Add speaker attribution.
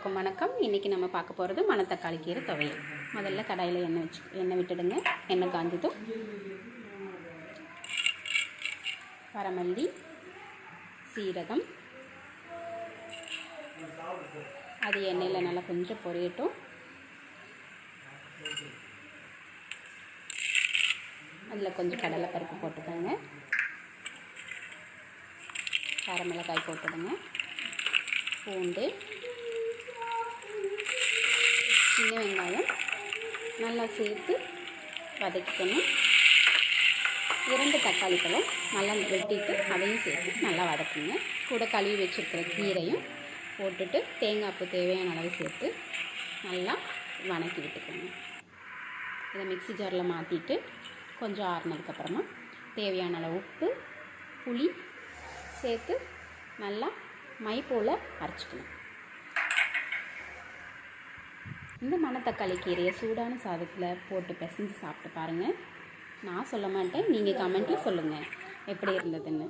Speaker 1: வணக்கம். இன்றைக்கி நம்ம பார்க்க போகிறது மணத்தக்காளி கீரை துவையல். முதல்ல கடாயில் எண்ணெய் விட்டுடுங்க. எண்ணெய் காஞ்சதும் வரமல்லி, சீரகம் அது எண்ணெயில் நல்லா கொஞ்சம் பொரியட்டும். அதில் கொஞ்சம் கடலைப்பருப்பு போட்டுக்கோங்க. காரமிளகாய் போட்டுடுங்க. பூண்டு, சின்ன வெங்காயம் நல்லா சேர்த்து வதக்கிக்கணும். 2 தக்காளி பழம் நல்லா வெட்டிட்டு அதையும் சேர்த்து நல்லா வதக்குங்க. கூட கழுவி வச்சுருக்கிற கீரையும் போட்டுட்டு தேங்காய் பூ தேவையான அளவு சேர்த்து நல்லா வதக்கி விட்டுக்கணும். இதை மிக்ஸி ஜாரில் மாற்றிட்டு கொஞ்சம் ஆறுனதுக்கப்புறமா தேவையான அளவு உப்பு, புளி சேர்த்து நல்லா மை போல் அரைச்சிக்கணும். இந்த மணத்தக்காளி கீரையை சூடான சாதத்தில் போட்டு பிசைஞ்சு சாப்பிட்டு பாருங்கள். நான் சொல்ல மாட்டேன், நீங்கள் கமெண்ட்டில் சொல்லுங்கள் எப்படி இருந்ததுன்னு.